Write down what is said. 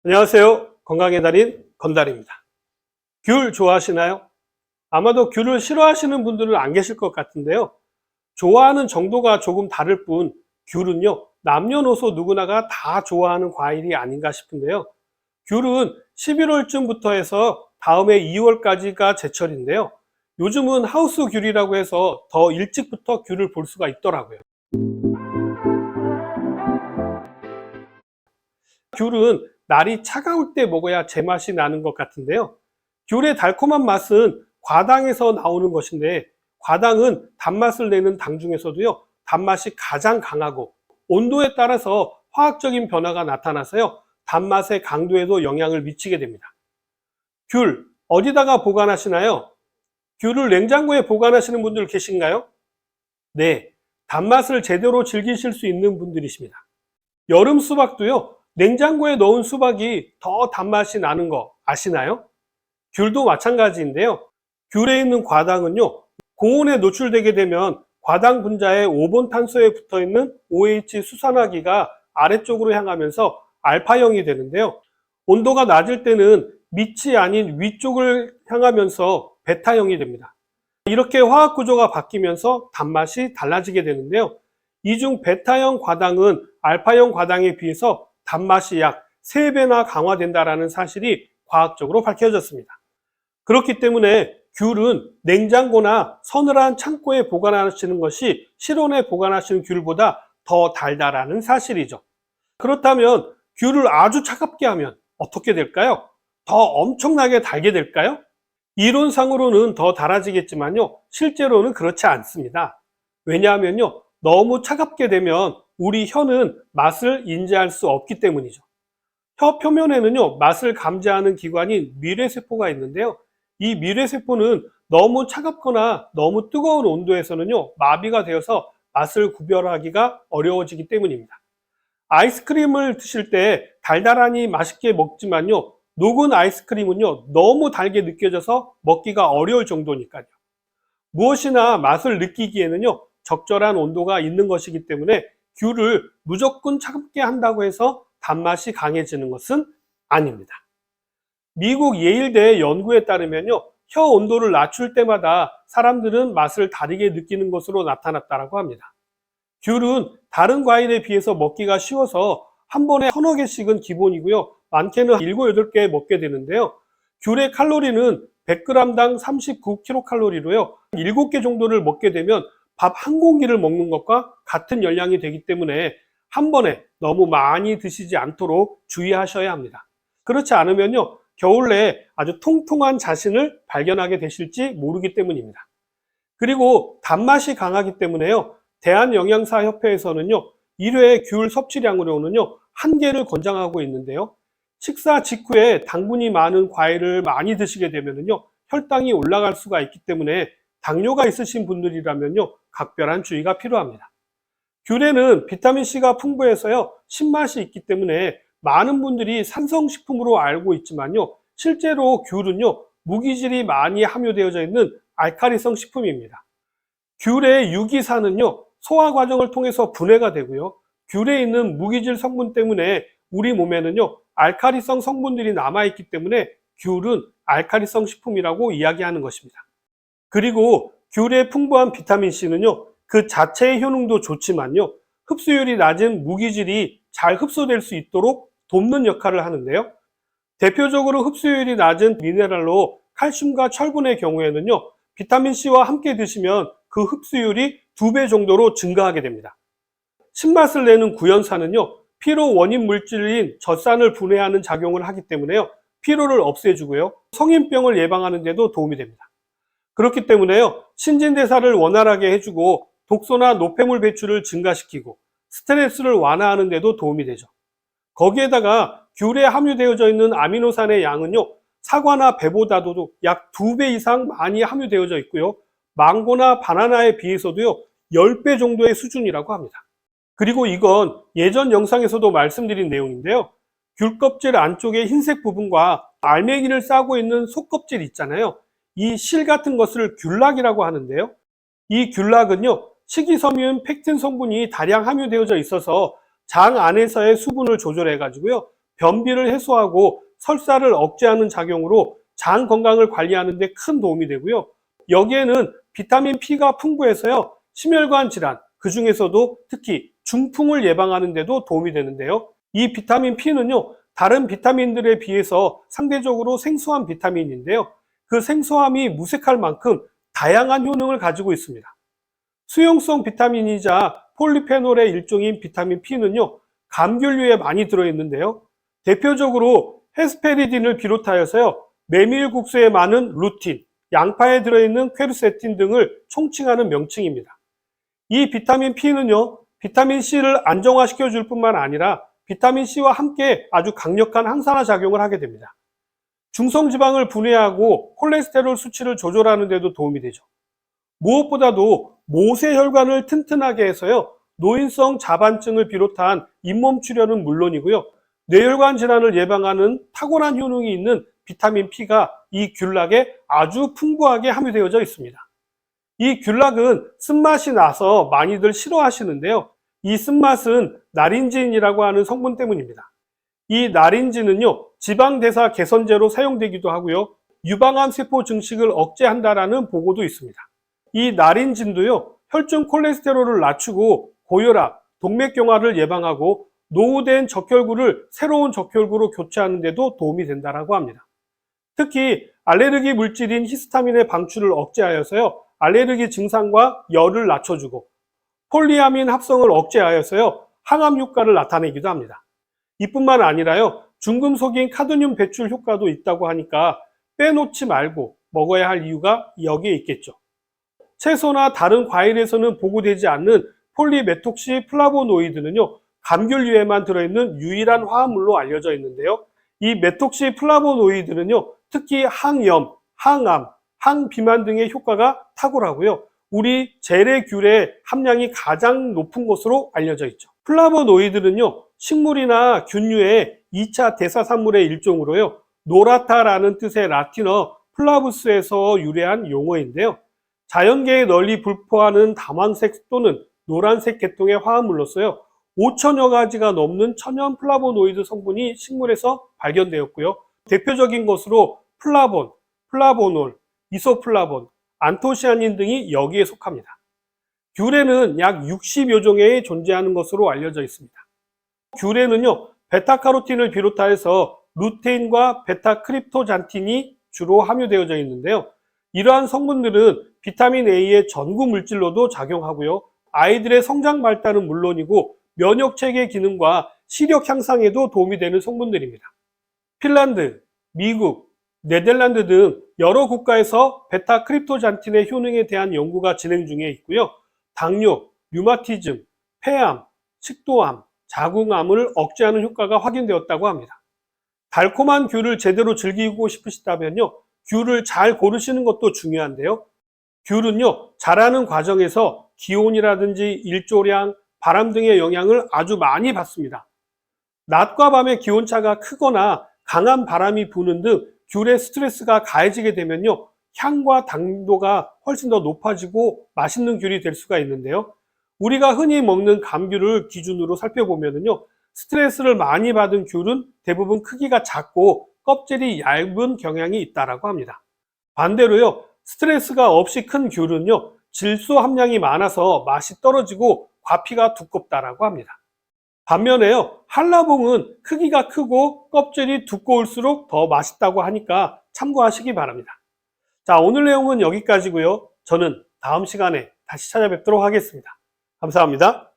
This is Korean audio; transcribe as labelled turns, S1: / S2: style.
S1: 안녕하세요. 건강의 달인 건달입니다. 귤 좋아하시나요? 아마도 귤을 싫어하시는 분들은 안 계실 것 같은데요. 좋아하는 정도가 조금 다를 뿐 귤은요, 남녀노소 누구나가 다 좋아하는 과일이 아닌가 싶은데요. 귤은 11월쯤부터 해서 다음해 2월까지가 제철인데요. 요즘은 하우스 귤이라고 해서 더 일찍부터 귤을 볼 수가 있더라고요. 귤은 날이 차가울 때 먹어야 제맛이 나는 것 같은데요. 귤의 달콤한 맛은 과당에서 나오는 것인데, 과당은 단맛을 내는 당 중에서도요, 단맛이 가장 강하고 온도에 따라서 화학적인 변화가 나타나서요, 단맛의 강도에도 영향을 미치게 됩니다. 귤 어디다가 보관하시나요? 귤을 냉장고에 보관하시는 분들 계신가요? 네, 단맛을 제대로 즐기실 수 있는 분들이십니다. 여름 수박도요, 냉장고에 넣은 수박이 더 단맛이 나는 거 아시나요? 귤도 마찬가지인데요. 귤에 있는 과당은요, 고온에 노출되게 되면 과당 분자의 5번 탄소에 붙어 있는 OH 수산화기가 아래쪽으로 향하면서 알파형이 되는데요. 온도가 낮을 때는 밑이 아닌 위쪽을 향하면서 베타형이 됩니다. 이렇게 화학 구조가 바뀌면서 단맛이 달라지게 되는데요. 이 중 베타형 과당은 알파형 과당에 비해서 단맛이 약 3배나 강화된다는 사실이 과학적으로 밝혀졌습니다. 그렇기 때문에 귤은 냉장고나 서늘한 창고에 보관하시는 것이 실온에 보관하시는 귤보다 더 달다라는 사실이죠. 그렇다면 귤을 아주 차갑게 하면 어떻게 될까요? 더 엄청나게 달게 될까요? 이론상으로는 더 달아지겠지만요, 실제로는 그렇지 않습니다. 왜냐하면요, 너무 차갑게 되면 우리 혀는 맛을 인지할 수 없기 때문이죠. 혀 표면에는요, 맛을 감지하는 기관인 미뢰세포가 있는데요. 이 미뢰세포는 너무 차갑거나 너무 뜨거운 온도에서는요, 마비가 되어서 맛을 구별하기가 어려워지기 때문입니다. 아이스크림을 드실 때 달달하니 맛있게 먹지만요, 녹은 아이스크림은요, 너무 달게 느껴져서 먹기가 어려울 정도니까요. 무엇이나 맛을 느끼기에는요, 적절한 온도가 있는 것이기 때문에 귤을 무조건 차갑게 한다고 해서 단맛이 강해지는 것은 아닙니다. 미국 예일대 연구에 따르면요, 혀 온도를 낮출 때마다 사람들은 맛을 다르게 느끼는 것으로 나타났다고 합니다. 귤은 다른 과일에 비해서 먹기가 쉬워서 한 번에 서너 개씩은 기본이고요. 많게는 7, 8개 먹게 되는데요. 귤의 칼로리는 100g당 39kcal로리로요. 7개 정도를 먹게 되면 밥 한 공기를 먹는 것과 같은 열량이 되기 때문에 한 번에 너무 많이 드시지 않도록 주의하셔야 합니다. 그렇지 않으면요, 겨울 내에 아주 통통한 자신을 발견하게 되실지 모르기 때문입니다. 그리고 단맛이 강하기 때문에요, 대한영양사협회에서는요, 1회 귤 섭취량으로는요, 1개를 권장하고 있는데요. 식사 직후에 당분이 많은 과일을 많이 드시게 되면요, 혈당이 올라갈 수가 있기 때문에 당뇨가 있으신 분들이라면요, 각별한 주의가 필요합니다. 귤에는 비타민C가 풍부해서요, 신맛이 있기 때문에 많은 분들이 산성식품으로 알고 있지만요, 실제로 귤은요, 무기질이 많이 함유되어져 있는 알카리성 식품입니다. 귤의 유기산은요, 소화 과정을 통해서 분해가 되고요, 귤에 있는 무기질 성분 때문에 우리 몸에는요, 알카리성 성분들이 남아있기 때문에 귤은 알카리성 식품이라고 이야기하는 것입니다. 그리고 귤에 풍부한 비타민C는요, 그 자체의 효능도 좋지만요, 흡수율이 낮은 무기질이 잘 흡수될 수 있도록 돕는 역할을 하는데요. 대표적으로 흡수율이 낮은 미네랄로 칼슘과 철분의 경우에는요, 비타민C와 함께 드시면 그 흡수율이 2배 정도로 증가하게 됩니다. 신맛을 내는 구연산은요, 피로 원인 물질인 젖산을 분해하는 작용을 하기 때문에요, 피로를 없애주고요, 성인병을 예방하는 데도 도움이 됩니다. 그렇기 때문에요, 신진대사를 원활하게 해주고 독소나 노폐물 배출을 증가시키고 스트레스를 완화하는 데도 도움이 되죠. 거기에다가 귤에 함유되어져 있는 아미노산의 양은요, 사과나 배보다도 약 2배 이상 많이 함유되어져 있고요, 망고나 바나나에 비해서도요, 10배 정도의 수준이라고 합니다. 그리고 이건 예전 영상에서도 말씀드린 내용인데요. 귤 껍질 안쪽의 흰색 부분과 알맹이를 싸고 있는 속껍질 있잖아요. 이 실 같은 것을 귤락이라고 하는데요. 이 귤락은요, 식이섬유인 펙틴 성분이 다량 함유되어져 있어서 장 안에서의 수분을 조절해 가지고요, 변비를 해소하고 설사를 억제하는 작용으로 장 건강을 관리하는 데 큰 도움이 되고요. 여기에는 비타민 P가 풍부해서요. 심혈관 질환, 그 중에서도 특히 중풍을 예방하는 데도 도움이 되는데요. 이 비타민 P는요, 다른 비타민들에 비해서 상대적으로 생소한 비타민인데요. 그 생소함이 무색할 만큼 다양한 효능을 가지고 있습니다. 수용성 비타민이자 폴리페놀의 일종인 비타민 P는요, 감귤류에 많이 들어있는데요. 대표적으로 헤스페리딘을 비롯하여서요, 메밀국수에 많은 루틴, 양파에 들어있는 퀘르세틴 등을 총칭하는 명칭입니다. 이 비타민 P는요, 비타민 C를 안정화시켜 줄 뿐만 아니라 비타민 C와 함께 아주 강력한 항산화 작용을 하게 됩니다. 중성지방을 분해하고 콜레스테롤 수치를 조절하는 데도 도움이 되죠. 무엇보다도 모세혈관을 튼튼하게 해서요, 노인성 자반증을 비롯한 잇몸 출혈은 물론이고요, 뇌혈관 질환을 예방하는 탁월한 효능이 있는 비타민 P가 이 귤락에 아주 풍부하게 함유되어져 있습니다. 이 귤락은 쓴맛이 나서 많이들 싫어하시는데요. 이 쓴맛은 나린진이라고 하는 성분 때문입니다. 이 나린진은요, 지방대사 개선제로 사용되기도 하고요, 유방암 세포 증식을 억제한다라는 보고도 있습니다. 이 나린진도요, 혈중 콜레스테롤을 낮추고 고혈압, 동맥경화를 예방하고 노후된 적혈구를 새로운 적혈구로 교체하는 데도 도움이 된다고 합니다. 특히 알레르기 물질인 히스타민의 방출을 억제하여서요, 알레르기 증상과 열을 낮춰주고 폴리아민 합성을 억제하여서요, 항암 효과를 나타내기도 합니다. 이뿐만 아니라요, 중금속인 카드뮴 배출 효과도 있다고 하니까 빼놓지 말고 먹어야 할 이유가 여기에 있겠죠. 채소나 다른 과일에서는 보고되지 않는 폴리메톡시 플라보노이드는요, 감귤류에만 들어있는 유일한 화합물로 알려져 있는데요. 이 메톡시 플라보노이드는요, 특히 항염, 항암, 항비만 등의 효과가 탁월하고요, 우리 재래 귤의 함량이 가장 높은 것으로 알려져 있죠. 플라보노이드는요, 식물이나 균류의 2차 대사산물의 일종으로요, 노라타라는 뜻의 라틴어 플라부스에서 유래한 용어인데요. 자연계에 널리 분포하는 담황색 또는 노란색 계통의 화합물로서요, 5천여 가지가 넘는 천연 플라보노이드 성분이 식물에서 발견되었고요. 대표적인 것으로 플라본, 플라보놀, 이소플라본, 안토시아닌 등이 여기에 속합니다. 귤에는 약 60여 종에 존재하는 것으로 알려져 있습니다. 귤에는요, 베타카로틴을 비롯하여서 루테인과 베타크립토잔틴이 주로 함유되어져 있는데요. 이러한 성분들은 비타민 A의 전구 물질로도 작용하고요, 아이들의 성장 발달은 물론이고 면역체계 기능과 시력 향상에도 도움이 되는 성분들입니다. 핀란드, 미국, 네덜란드 등 여러 국가에서 베타크립토잔틴의 효능에 대한 연구가 진행 중에 있고요, 당뇨, 류마티즘, 폐암, 식도암, 자궁암을 억제하는 효과가 확인되었다고 합니다. 달콤한 귤을 제대로 즐기고 싶으시다면요, 귤을 잘 고르시는 것도 중요한데요. 귤은요, 자라는 과정에서 기온이라든지 일조량, 바람 등의 영향을 아주 많이 받습니다. 낮과 밤의 기온차가 크거나 강한 바람이 부는 등 귤의 스트레스가 가해지게 되면요, 향과 당도가 훨씬 더 높아지고 맛있는 귤이 될 수가 있는데요. 우리가 흔히 먹는 감귤을 기준으로 살펴보면요, 스트레스를 많이 받은 귤은 대부분 크기가 작고 껍질이 얇은 경향이 있다고 합니다. 반대로요, 스트레스가 없이 큰 귤은요, 질소 함량이 많아서 맛이 떨어지고 과피가 두껍다고 합니다. 반면에요, 한라봉은 크기가 크고 껍질이 두꺼울수록 더 맛있다고 하니까 참고하시기 바랍니다. 자, 오늘 내용은 여기까지고요. 저는 다음 시간에 다시 찾아뵙도록 하겠습니다. 감사합니다.